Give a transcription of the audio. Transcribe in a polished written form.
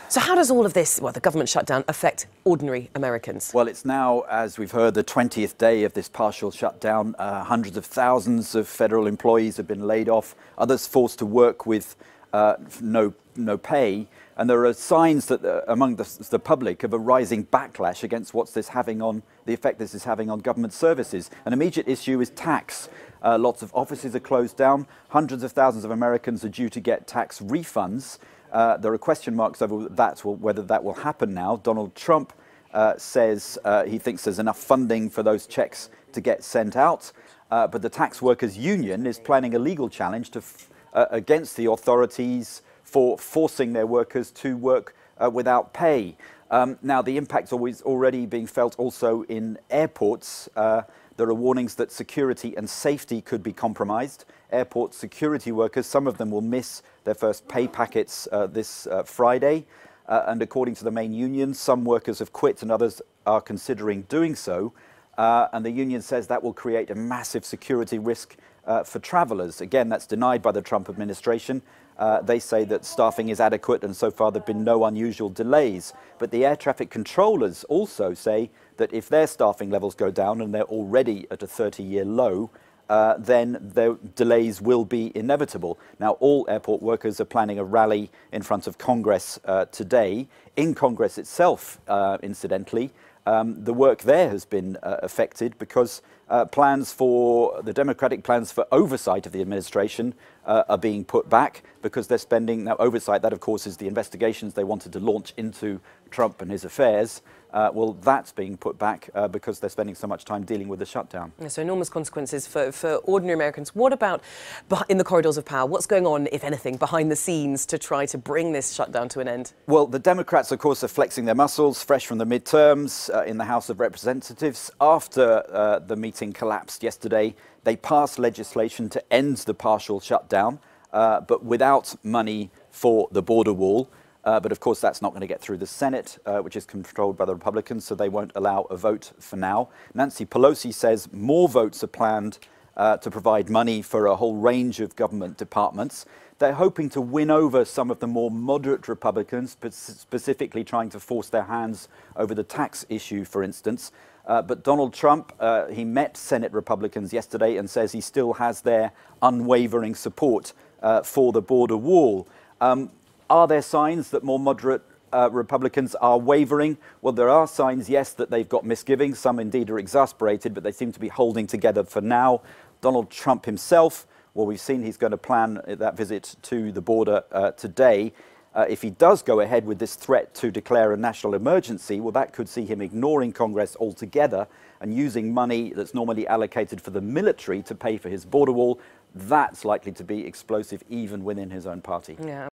So how does all of this, well, the government shutdown, affect ordinary Americans? Well, it's now, as we've heard, the 20th day of this partial shutdown. Hundreds of thousands of federal employees have been laid off, others forced to work with no pay. And there are signs that among the public of a rising backlash against the effect this is having on government services. An immediate issue is tax. Lots of offices are closed down. Hundreds of thousands of Americans are due to get tax refunds. There are question marks over whether that will happen now. Donald Trump says he thinks there's enough funding for those checks to get sent out. But the Tax Workers Union is planning a legal challenge against the authorities for forcing their workers to work without pay. Now, the impact's already being felt also in airports. There are warnings that security and safety could be compromised. Airport security workers, some of them will miss their first pay packets this Friday. And according to the main union, some workers have quit and others are considering doing so. And the union says that will create a massive security risk for travelers. Again, that's denied by the Trump administration. They say that staffing is adequate and so far there have been no unusual delays. But the air traffic controllers also say that if their staffing levels go down, and they're already at a 30-year low, then the delays will be inevitable. Now, all airport workers are planning a rally in front of Congress today. In Congress itself, incidentally, the work there has been affected because the Democratic plans for oversight of the administration are being put back because they're spending, now oversight, that of course is the investigations they wanted to launch into Trump and his affairs. Well, that's being put back because they're spending so much time dealing with the shutdown. Yeah, so enormous consequences for ordinary Americans. What about in the corridors of power? What's going on, if anything, behind the scenes to try to bring this shutdown to an end? Well, the Democrats, of course, are flexing their muscles, fresh from the midterms in the House of Representatives. After the meeting collapsed yesterday, they passed legislation to end the partial shutdown, but without money for the border wall. But of course, that's not going to get through the Senate, which is controlled by the Republicans, so they won't allow a vote for now. Nancy Pelosi says more votes are planned to provide money for a whole range of government departments. They're hoping to win over some of the more moderate Republicans, specifically trying to force their hands over the tax issue, for instance. But Donald Trump, he met Senate Republicans yesterday and says he still has their unwavering support for the border wall. Are there signs that more moderate Republicans are wavering? Well, there are signs, yes, that they've got misgivings. Some indeed are exasperated, but they seem to be holding together for now. Donald Trump himself, well, we've seen he's going to plan that visit to the border today. If he does go ahead with this threat to declare a national emergency, well, that could see him ignoring Congress altogether and using money that's normally allocated for the military to pay for his border wall. That's likely to be explosive even within his own party. Yeah.